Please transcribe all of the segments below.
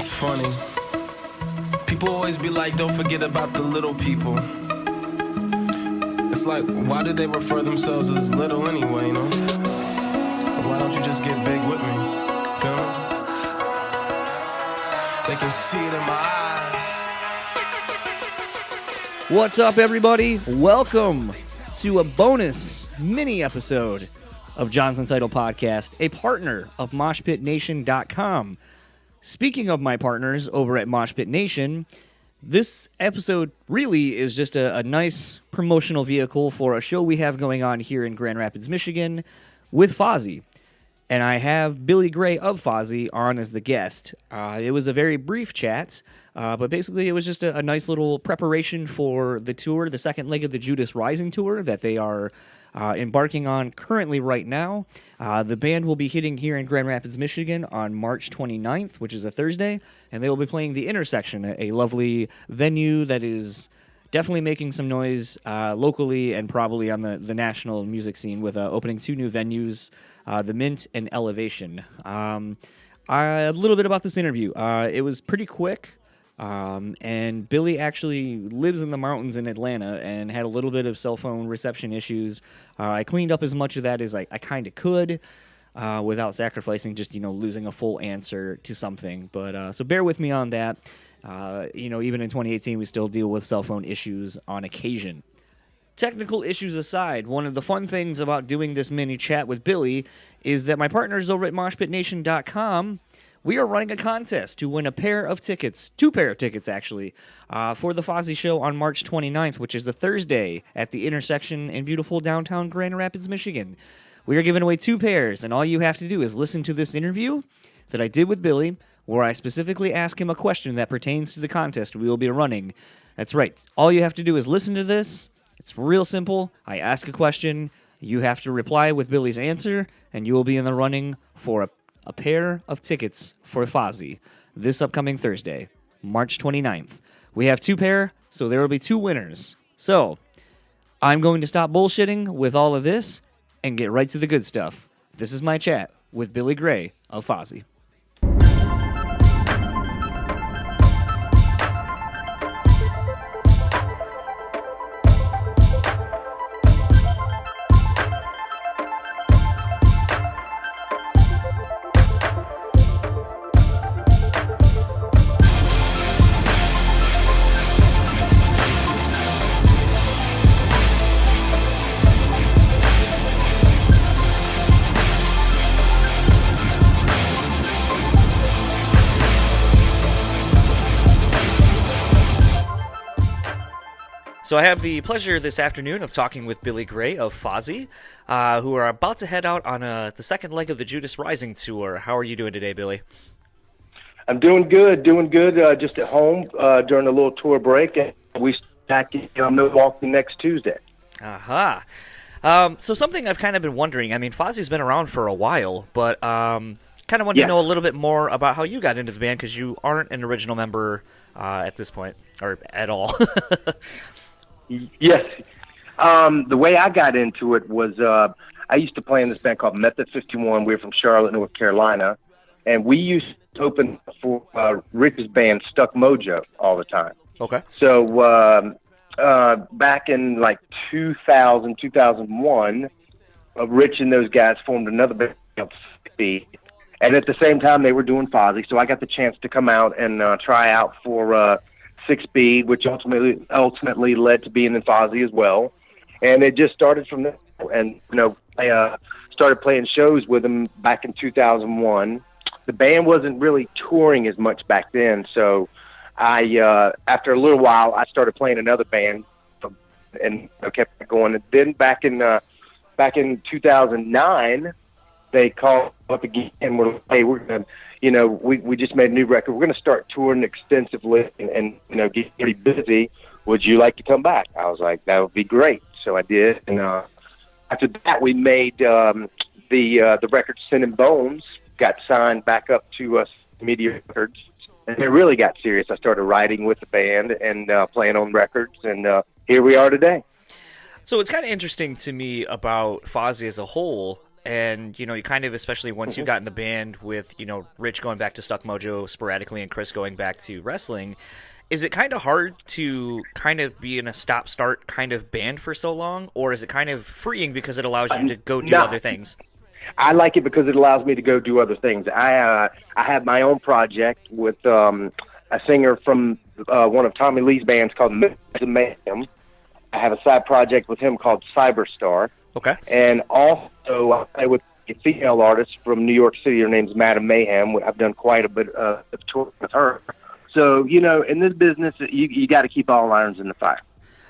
It's funny. People always be like, don't forget about the little people. It's like, why do they refer themselves as little anyway, you know? Why don't you just get big with me? Feel me? They can see it in my eyes. What's up, everybody? Welcome to a bonus mini episode of Johnson's Title Podcast, a partner of Moshpitnation.com. Speaking of my partners over at Moshpitnation, this episode really is just a nice promotional vehicle for a show we have going on here in Grand Rapids, Michigan with Fozzy. And I have Billy Gray of Fozzy on as the guest. It was a very brief chat, but basically it was just a nice little preparation for the tour, the second leg of the Judas Rising tour that they are embarking on currently right now. The band will be hitting here in Grand Rapids, Michigan on March 29th, which is a Thursday, and they will be playing the Intersection, a lovely venue that is definitely making some noise locally and probably on the national music scene with opening two new venues, the Mint and Elevation. A little bit about this interview. It was pretty quick. And Billy actually lives in the mountains in Atlanta and had a little bit of cell phone reception issues. I cleaned up as much of that as I kind of could without sacrificing just, losing a full answer to something. But so bear with me on that. Even in 2018, we still deal with cell phone issues on occasion. Technical issues aside, one of the fun things about doing this mini chat with Billy is that my partners over at Moshpitnation.com, we are running a contest to win two pair of tickets actually, for the Fozzy show on March 29th, which is the Thursday at the Intersection in beautiful downtown Grand Rapids, Michigan. We are giving away two pairs, and all you have to do is listen to this interview that I did with Billy, where I specifically ask him a question that pertains to the contest we will be running. That's right. All you have to do is listen to this. It's real simple. I ask a question. You have to reply with Billy's answer, and you will be in the running for a pair of tickets for Fozzy this upcoming Thursday, March 29th. We have two pair, so there will be two winners. So, I'm going to stop bullshitting with all of this and get right to the good stuff. This is my chat with Billy Gray of Fozzy. So I have the pleasure this afternoon of talking with Billy Gray of Fozzy, who are about to head out on the second leg of the Judas Rising tour. How are you doing today, Billy? I'm doing good. Just at home during a little tour break, and we back in Milwaukee next Tuesday. Aha. So something I've kind of been wondering. I mean, Fozzy's been around for a while, but kind of wanted to know a little bit more about how you got into the band, because you aren't an original member at this point, or at all. Yes. The way I got into it was I used to play in this band called Method 51. We're from Charlotte, North Carolina, and we used to open for Rich's band Stuck Mojo all the time. Okay. So back in like 2000, 2001, Rich and those guys formed another band called Speed. And at the same time, they were doing Fozzy, so I got the chance to come out and try out for 6B, which ultimately led to being in Fozzy as well. And it just started from there. And, I started playing shows with them back in 2001. The band wasn't really touring as much back then, so I, after a little while, I started playing another band and kept going. And then back in 2009, they called up again and were like, hey, we're going to, we just made a new record. We're going to start touring extensively and get pretty busy. Would you like to come back? I was like, that would be great. So I did. And after that, we made the record Sin and Bones, got signed back up to Media Records. And it really got serious. I started writing with the band and playing on records. And here we are today. So it's kind of interesting to me about Fozzy as a whole. And, you know, you kind of, especially once you got in the band with, you know, Rich going back to Stuck Mojo sporadically and Chris going back to wrestling, is it kind of hard to kind of be in a stop-start kind of band for so long? Or is it kind of freeing because it allows you to go do other things? I like it because it allows me to go do other things. I have my own project with a singer from one of Tommy Lee's bands called Mayhem. I have a side project with him called Cyberstar. Okay. And also I play with a female artist from New York City. Her name's Madam Mayhem. I've done quite a bit of tour with her. So, you know, in this business, you got to keep all irons in the fire.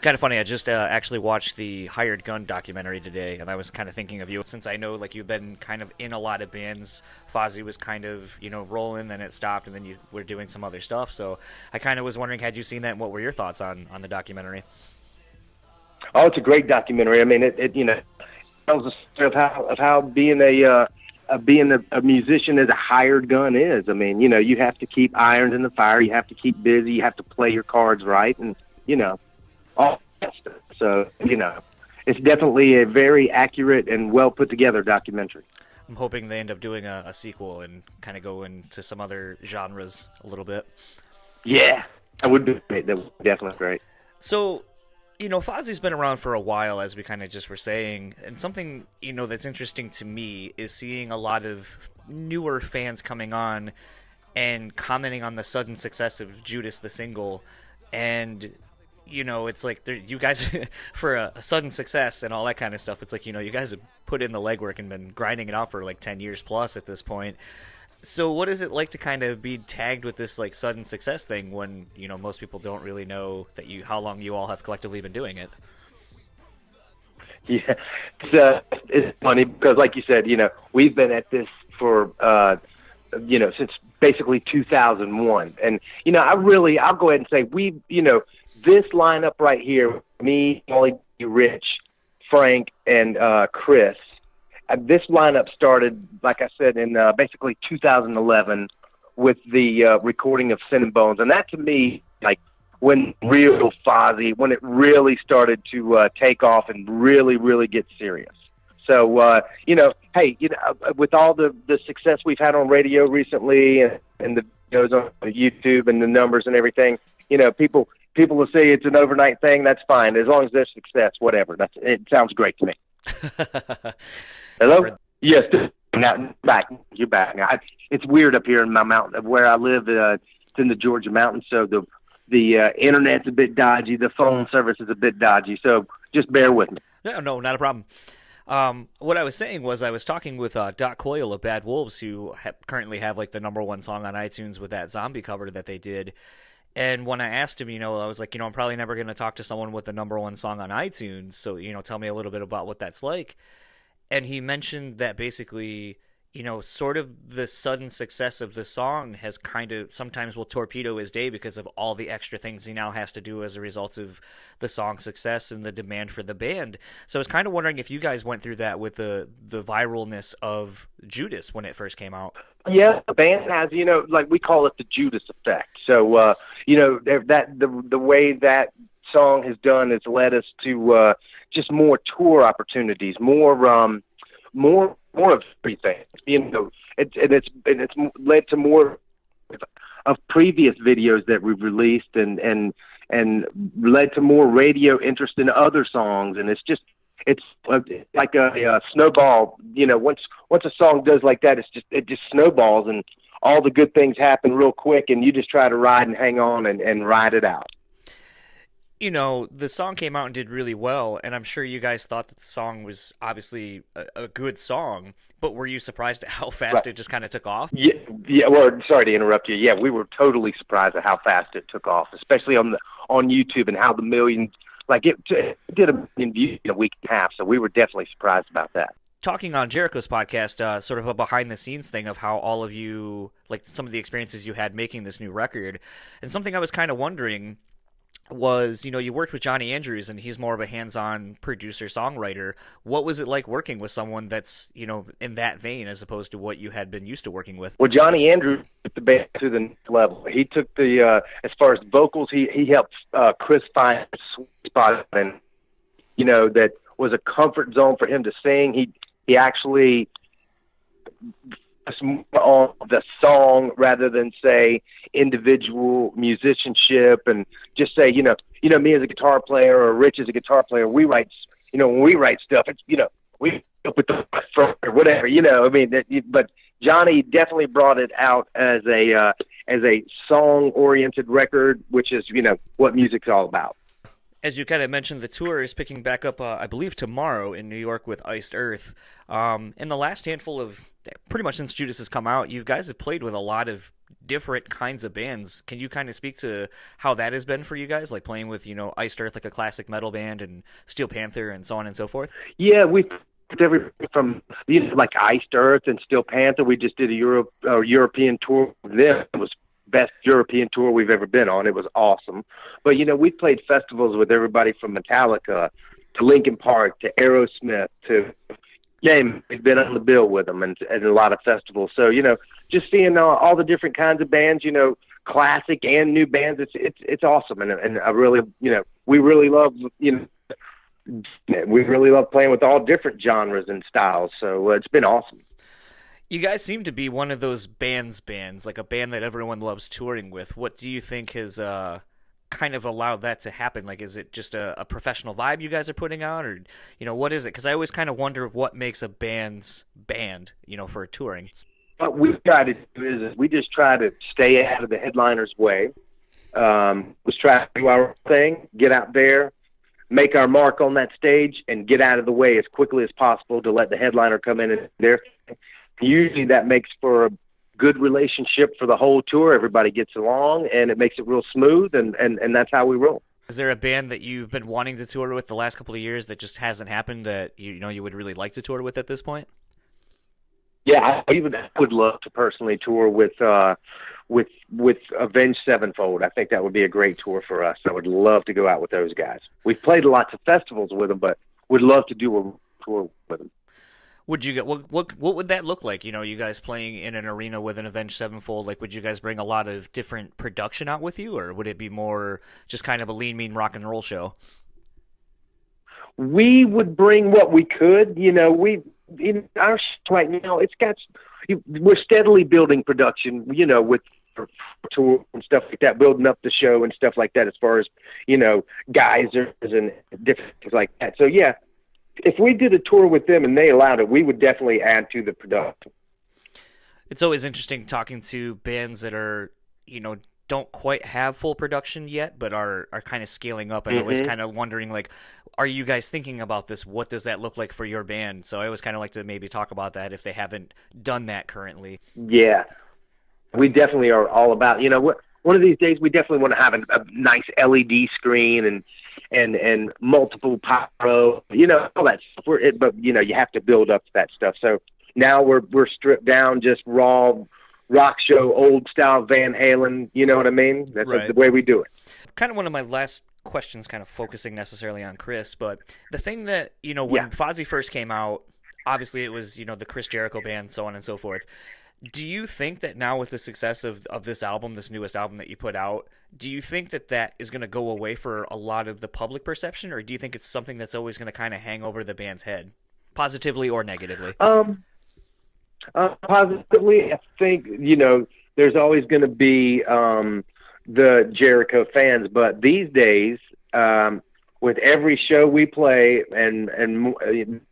Kind of funny, I just actually watched the Hired Gun documentary today, and I was kind of thinking of you. Since I know, like, you've been kind of in a lot of bands, Fozzy was kind of, you know, rolling, then it stopped, and then you were doing some other stuff. So I kind of was wondering, had you seen that, and what were your thoughts on the documentary? Oh, it's a great documentary. I mean, it you know, tells the story of how being a musician as a hired gun is. I mean, you know, you have to keep irons in the fire. You have to keep busy. You have to play your cards right, and you know, all that stuff. So, you know, it's definitely a very accurate and well put together documentary. I'm hoping they end up doing a sequel and kind of go into some other genres a little bit. Yeah, that would be great. That would be definitely great. So, you know, Fozzy's been around for a while, as we kind of just were saying, and something, you know, that's interesting to me is seeing a lot of newer fans coming on and commenting on the sudden success of Judas the single, and, you know, it's like, you guys, for a sudden success and all that kind of stuff, it's like, you know, you guys have put in the legwork and been grinding it out for like 10 years plus at this point. So what is it like to kind of be tagged with this like sudden success thing when, you know, most people don't really know that how long you all have collectively been doing it? Yeah, it's funny because, like you said, you know, we've been at this for, you know, since basically 2001. And, you know, I'll go ahead and say you know, this lineup right here, me, Molly, Rich, Frank, and Chris, this lineup started, like I said, in basically 2011 with the recording of Sin and Bones. And that, to me, like, when real Fozzy, when it really started to take off and really, really get serious. So, you know, hey, you know, with all the success we've had on radio recently and the videos on YouTube and the numbers and everything, you know, people will say it's an overnight thing. That's fine. As long as there's success, whatever. It sounds great to me. Hello? Yes. Now, you're back. Now, it's weird up here in my mountain where I live. It's in the Georgia mountains, so the internet's a bit dodgy. The phone service is a bit dodgy, so just bear with me. No, not a problem. What I was saying was I was talking with Doc Coyle of Bad Wolves, who currently have like the #1 song on iTunes with that zombie cover that they did. And when I asked him, you know, I was like, you know, I'm probably never going to talk to someone with the #1 song on iTunes. So, you know, tell me a little bit about what that's like. And he mentioned that basically, you know, sort of the sudden success of the song has kind of sometimes will torpedo his day because of all the extra things he now has to do as a result of the song's success and the demand for the band. So I was kind of wondering if you guys went through that with the viralness of Judas when it first came out. Yeah, the band has, you know, like we call it the Judas Effect. So, you know, the way that song has done has led us to just more tour opportunities, more of everything. You know, it's led to more of previous videos that we've released and led to more radio interest in other songs. And it's like a snowball. You know, once a song does like that, it just snowballs and all the good things happen real quick, and you just try to ride and hang on and ride it out. You know, the song came out and did really well, and I'm sure you guys thought that the song was obviously a good song, but were you surprised at how fast it just kind of took off? Yeah. Well, sorry to interrupt you. Yeah, we were totally surprised at how fast it took off, especially on YouTube and how the millions, like it did 1 million views in a week and a half, so we were definitely surprised about that. Talking on Jericho's podcast, sort of a behind-the-scenes thing of how all of you, like some of the experiences you had making this new record, and something I was kind of wondering was, you know, you worked with Johnny Andrews, and he's more of a hands-on producer-songwriter. What was it like working with someone that's, you know, in that vein as opposed to what you had been used to working with? Well, Johnny Andrews took the band to the next level. He took as far as vocals, he helped Chris find a sweet spot, and, you know, that was a comfort zone for him to sing. He actually more on the song rather than say individual musicianship, and just say, me as a guitar player or Rich as a guitar player, we write, when we write stuff, it's, we up with the front or whatever, but Johnny definitely brought it out as a song oriented record, which is, what music's all about. As you kind of mentioned, the tour is picking back up, I believe, tomorrow in New York with Iced Earth. In the last handful of, pretty much since Judas has come out, you guys have played with a lot of different kinds of bands. Can you kind of speak to how that has been for you guys, like playing with, Iced Earth, like a classic metal band, and Steel Panther, and so on and so forth? Yeah, we everything from like Iced Earth and Steel Panther. We just did a European tour with them. It was best European tour we've ever been on. It was awesome. But we played festivals with everybody from Metallica to Linkin Park to Aerosmith to we've been on the bill with them and a lot of festivals. So just seeing all the different kinds of bands, classic and new bands, it's awesome. And I really we really love we really love playing with all different genres and styles. So it's been awesome. You guys seem to be one of those bands, like a band that everyone loves touring with. What do you think has kind of allowed that to happen? Like, is it just a professional vibe you guys are putting out, or what is it? Because I always kind of wonder what makes a band's band, for touring. What we try to do is we just try to stay out of the headliner's way. Let's try to do our thing, get out there, make our mark on that stage, and get out of the way as quickly as possible to let the headliner come in and there. Usually that makes for a good relationship for the whole tour. Everybody gets along, and it makes it real smooth, and that's how we roll. Is there a band that you've been wanting to tour with the last couple of years that just hasn't happened that you would really like to tour with at this point? Yeah, I would love to personally tour with Avenged Sevenfold. I think that would be a great tour for us. I would love to go out with those guys. We've played lots of festivals with them, but would love to do a tour with them. Would you get what would that look like? You guys playing in an arena with an Avenged Sevenfold. Like, would you guys bring a lot of different production out with you, or would it be more just kind of a lean, mean rock and roll show? We would bring what we could. We in our right now, we're steadily building production. With for tour and stuff like that, building up the show and stuff like that. As far as geysers and different things like that. So yeah. If we did a tour with them and they allowed it, we would definitely add to the production. It's always interesting talking to bands that are, don't quite have full production yet, but are kind of scaling up. And always kind of wondering, like, are you guys thinking about this? What does that look like for your band? So I always kind of like to maybe talk about that if they haven't done that currently. Yeah, we definitely are all about, one of these days we definitely want to have a nice LED screen and multiple pyro, all that stuff. But you have to build up that stuff. So now we're stripped down, just raw rock show, old style Van Halen. You know what I mean? That's right. The way we do it. Kind of one of my last questions, kind of focusing necessarily on Chris, but the thing that when Fozzy first came out, obviously it was the Chris Jericho band, so on and so forth. Do you think that now with the success of this album, this newest album that you put out, do you think that is going to go away for a lot of the public perception, or do you think it's something that's always going to kind of hang over the band's head, positively or negatively? Positively, I think, there's always going to be the Jericho fans, but these days, with every show we play and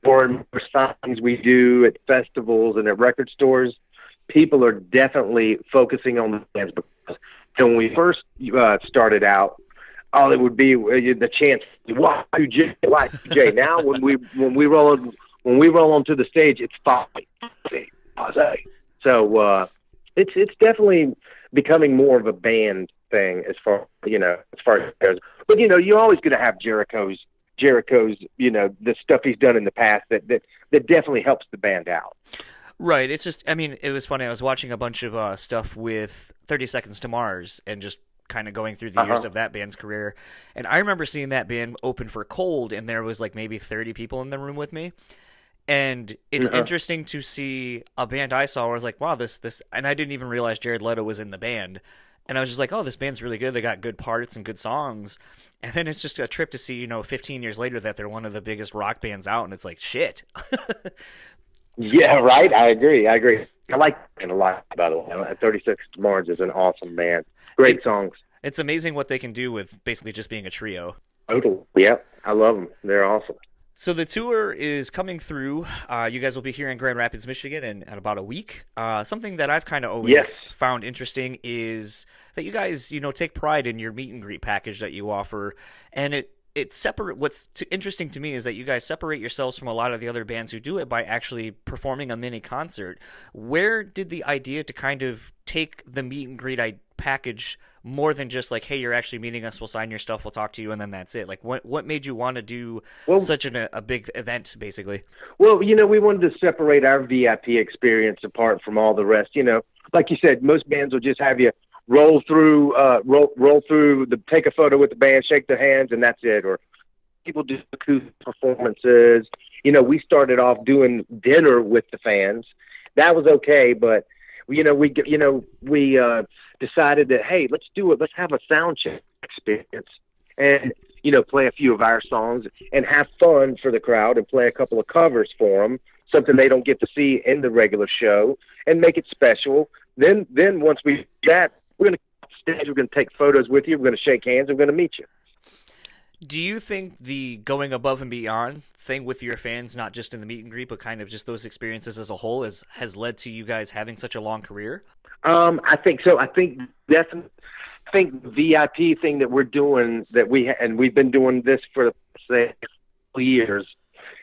more and more signs we do at festivals and at record stores, people are definitely focusing on the bands. Because when we first started out, all it would be the chance, Y2J, Y2J. Now when we roll onto the stage, it's Fozzy. So it's definitely becoming more of a band thing as far as it goes. But you're always going to have Jericho's the stuff he's done in the past that definitely helps the band out. Right. It's just, it was funny. I was watching a bunch of stuff with 30 Seconds to Mars and just kind of going through the years of that band's career. And I remember seeing that band open for Cold, and there was like maybe 30 people in the room with me. And it's interesting to see a band I saw where I was like, wow, this, and I didn't even realize Jared Leto was in the band. And I was just like, oh, this band's really good. They got good parts and good songs. And then it's just a trip to see, 15 years later that they're one of the biggest rock bands out. And it's like, shit. Yeah, right. I agree. I like it a lot, by the way. 36 Mars is an awesome band. Great songs. It's amazing what they can do with basically just being a trio. Totally. Yep. I love them. They're awesome. So the tour is coming through. You guys will be here in Grand Rapids, Michigan in about a week. Something that I've kind of always found interesting is that you guys, take pride in your meet and greet package that you offer, and it separate. What's interesting to me is that you guys separate yourselves from a lot of the other bands who do it by actually performing a mini concert. Where did the idea to kind of take the meet and greet package more than just like, hey, you're actually meeting us, we'll sign your stuff, we'll talk to you, and then that's it? Like, what made you want to do such a big event, basically? Well, we wanted to separate our VIP experience apart from all the rest. Like you said, most bands will just have you roll through, take a photo with the band, shake their hands, and that's it. Or people do acoustic performances. We started off doing dinner with the fans. That was okay, but we decided that, hey, let's do it. Let's have a sound check experience and, play a few of our songs and have fun for the crowd and play a couple of covers for them, something they don't get to see in the regular show, and make it special. Then once we do that, we're going to stage, we're going to take photos with you, we're going to shake hands, we're going to meet you. Do you think the going above and beyond thing with your fans, not just in the meet and greet, but kind of just those experiences as a whole, has led to you guys having such a long career? I think so. I think the VIP thing that we're doing, and we've been doing this for, say, years,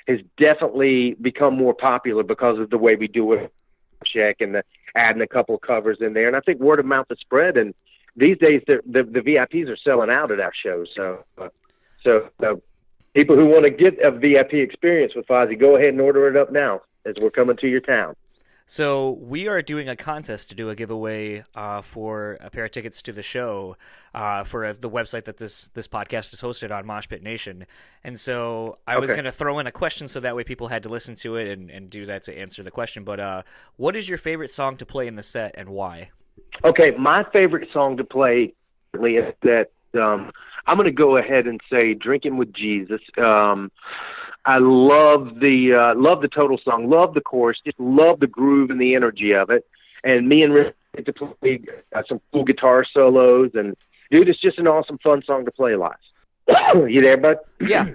has definitely become more popular because of the way we do it. Check and adding a couple of covers in there, and I think word of mouth has spread. And these days, the VIPs are selling out at our shows. So people who want to get a VIP experience with Fozzy, go ahead and order it up now as we're coming to your town. So we are doing a contest to do a giveaway for a pair of tickets to the show for the website that this podcast is hosted on, Moshpitnation. And so I was going to throw in a question so that way people had to listen to it and do that to answer the question. But what is your favorite song to play in the set and why? Okay, my favorite song to play is that I'm going to go ahead and say "Drinking with Jesus." I love the total song, love the chorus, just love the groove and the energy of it. And me and Rick get to play some cool guitar solos, and dude, it's just an awesome, fun song to play live. You there, bud? Yeah.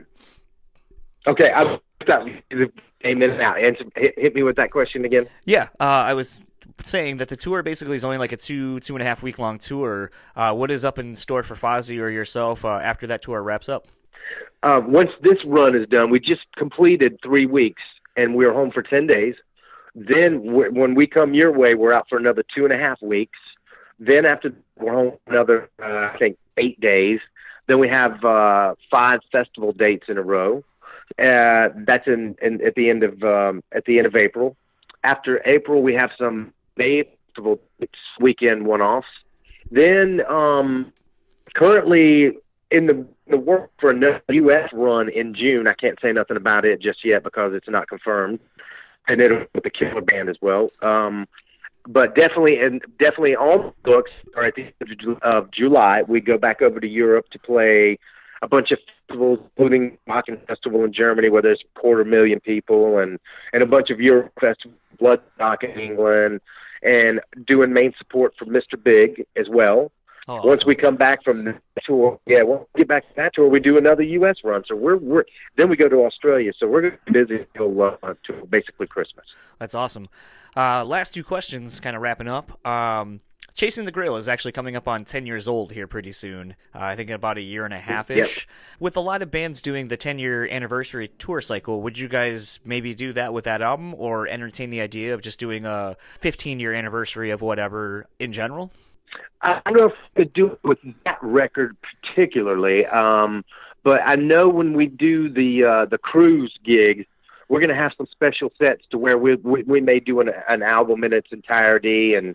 Okay, I got a minute out. Hit me with that question again. Yeah, I was saying that the tour basically is only like a 2.5 week long tour. What is up in store for Fozzy or yourself after that tour wraps up? Once this run is done, we just completed 3 weeks, and we're home for 10 days. Then when we come your way, we're out for another 2.5 weeks. Then after we're home another, I think, 8 days. Then we have 5 festival dates in a row. That's at the end of April. After April, we have some May festival weekend one-offs. Then currently in the work for a U.S. run in June. I can't say nothing about it just yet because it's not confirmed, and it'll with the Killer Band as well. But definitely all the books are at the end of July. We go back over to Europe to play a bunch of festivals, including Aachen Festival in Germany, where there's 250,000 people, and a bunch of Europe festivals, Bloodstock in England, and doing main support for Mr. Big as well. Oh, awesome. Once we come back from the tour, once we get back to that tour, we do another U.S. run. So then we go to Australia. So we're going to be busy until basically Christmas. That's awesome. Last 2 questions, kind of wrapping up. Chasing the Grail is actually coming up on 10 years old here pretty soon. I think in about 1.5 years-ish. Yep. With a lot of bands doing the 10-year anniversary tour cycle, would you guys maybe do that with that album or entertain the idea of just doing a 15-year anniversary of whatever in general? I don't know if we could do it with that record particularly, but I know when we do the cruise gigs, we're going to have some special sets to where we may do an album in its entirety and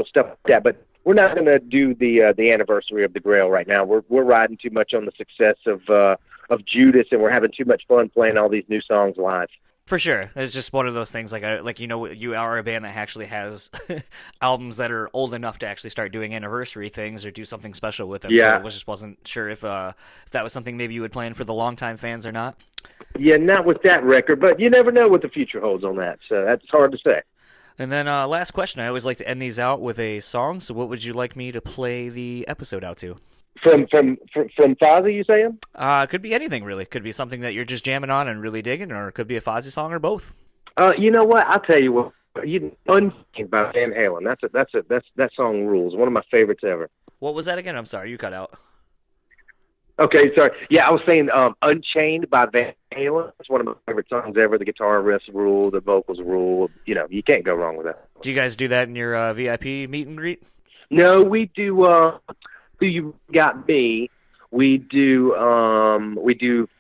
stuff like that. But we're not going to do the anniversary of the Grail right now. We're riding too much on the success of Judas, and we're having too much fun playing all these new songs live. For sure. It's just one of those things, you are a band that actually has albums that are old enough to actually start doing anniversary things or do something special with them. Yeah. So I just wasn't sure if that was something maybe you would plan for the longtime fans or not. Yeah, not with that record, but you never know what the future holds on that, so that's hard to say. And then last question. I always like to end these out with a song, so what would you like me to play the episode out to? From Fozzy, you saying? Could be anything, really. Could be something that you're just jamming on and really digging, or it could be a Fozzy song, or both. You know what? I'll tell you what. Unchained by Van Halen. That song rules. One of my favorites ever. What was that again? I'm sorry, you cut out. Okay, sorry. Yeah, I was saying Unchained by Van Halen. It's one of my favorite songs ever. The guitar riffs rule, the vocals rule. You know, you can't go wrong with that. Do you guys do that in your VIP meet and greet? No, we do. Who You Got Me. We do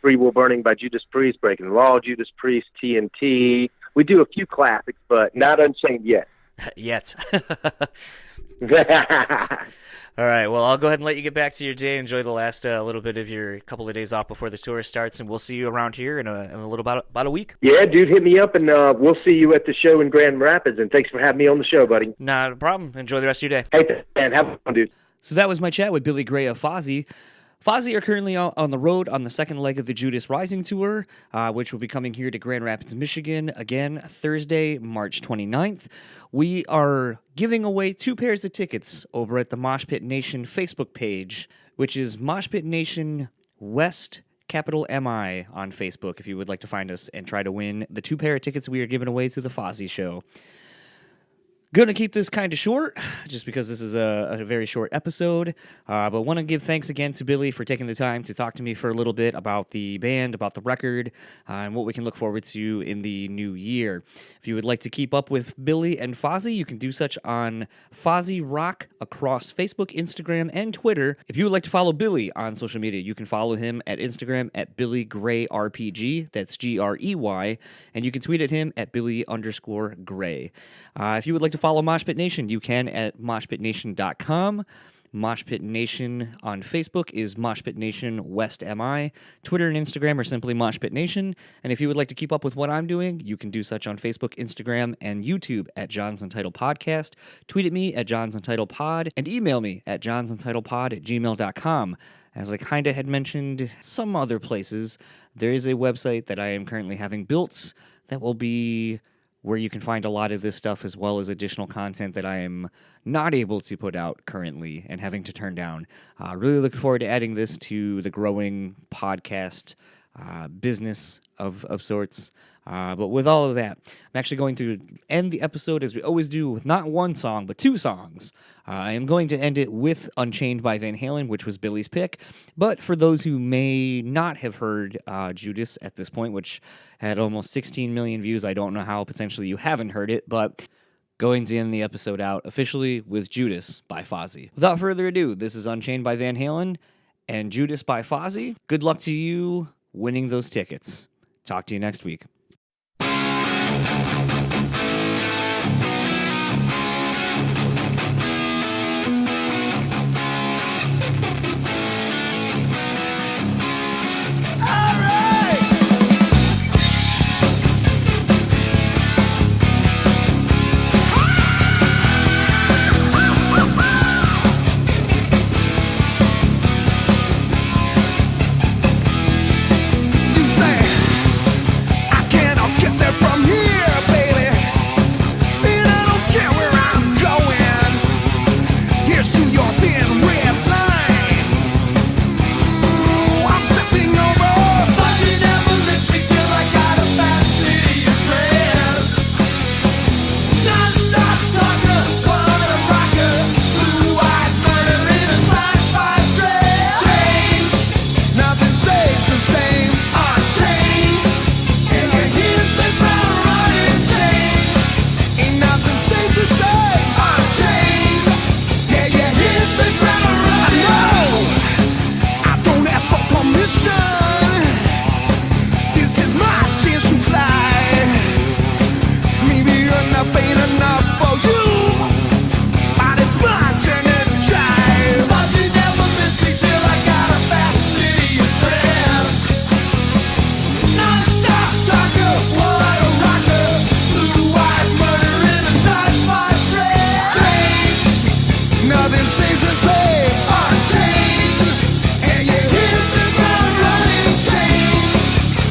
Free Will Burning by Judas Priest, Breaking the Law, Judas Priest, TNT. We do a few classics, but not Unchained yet. Yet. All right, well, I'll go ahead and let you get back to your day. Enjoy the last little bit of your couple of days off before the tour starts, and we'll see you around here in a little about a week. Yeah, dude, hit me up, and we'll see you at the show in Grand Rapids, and thanks for having me on the show, buddy. Not a problem. Enjoy the rest of your day. Hey, man, have fun, dude. So that was my chat with Billy Gray of Fozzy. Fozzy are currently on the road on the second leg of the Judas Rising tour, which will be coming here to Grand Rapids, Michigan, again, Thursday, March 29th. We are giving away 2 pairs of tickets over at the Moshpitnation Facebook page, which is Moshpitnation West, capital M-I, on Facebook, if you would like to find us and try to win the 2 pair of tickets we are giving away to the Fozzy show. Going to keep this kind of short, just because this is a very short episode, but want to give thanks again to Billy for taking the time to talk to me for a little bit about the band, about the record, and what we can look forward to in the new year. If you would like to keep up with Billy and Fozzy, you can do such on Fozzy Rock across Facebook, Instagram, and Twitter. If you would like to follow Billy on social media, you can follow him at Instagram at BillyGrayRPG, that's Grey, and you can tweet at him at Billy_Gray. If you would like to follow Moshpitnation, you can at moshpitnation.com. Moshpitnation on Facebook is Moshpitnation West MI. Twitter and Instagram are simply Moshpitnation. And if you would like to keep up with what I'm doing, you can do such on Facebook, Instagram, and YouTube at John's Untitled Podcast. Tweet at me at John's Untitled Pod, and email me at john'suntitledpod@gmail.com. As I kind of had mentioned some other places, there is a website that I am currently having built that will be where you can find a lot of this stuff, as well as additional content that I am not able to put out currently and having to turn down. Really looking forward to adding this to the growing podcast business of sorts. But with all of that, I'm actually going to end the episode, as we always do, with not one song, but 2 songs. I am going to end it with Unchained by Van Halen, which was Billy's pick. But for those who may not have heard Judas at this point, which had almost 16 million views, I don't know how potentially you haven't heard it, but going to end the episode out officially with Judas by Fozzy. Without further ado, this is Unchained by Van Halen and Judas by Fozzy. Good luck to you winning those tickets. Talk to you next week.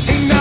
Ain't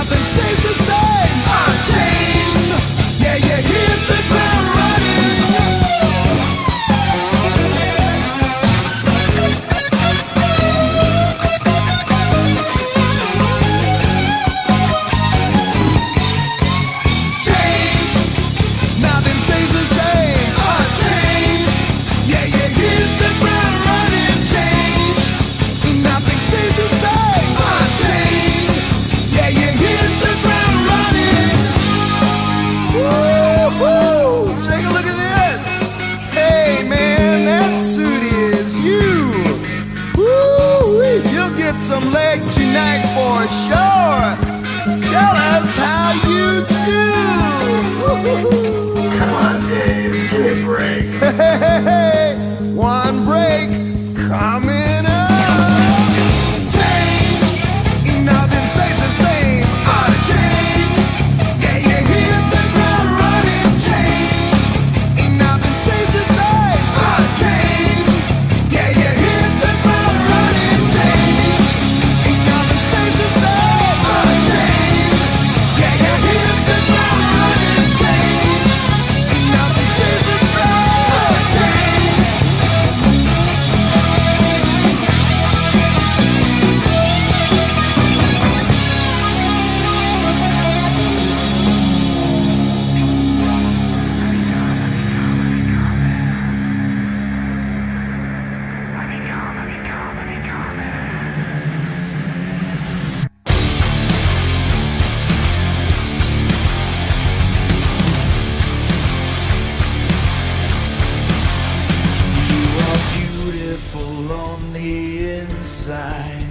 evil on the inside.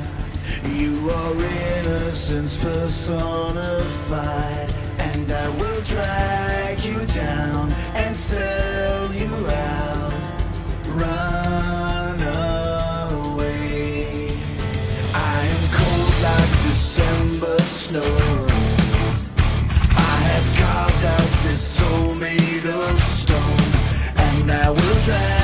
You are innocence personified, and I will drag you down and sell you out. Run away. I am cold like December snow. I have carved out this soul made of stone, and I will drag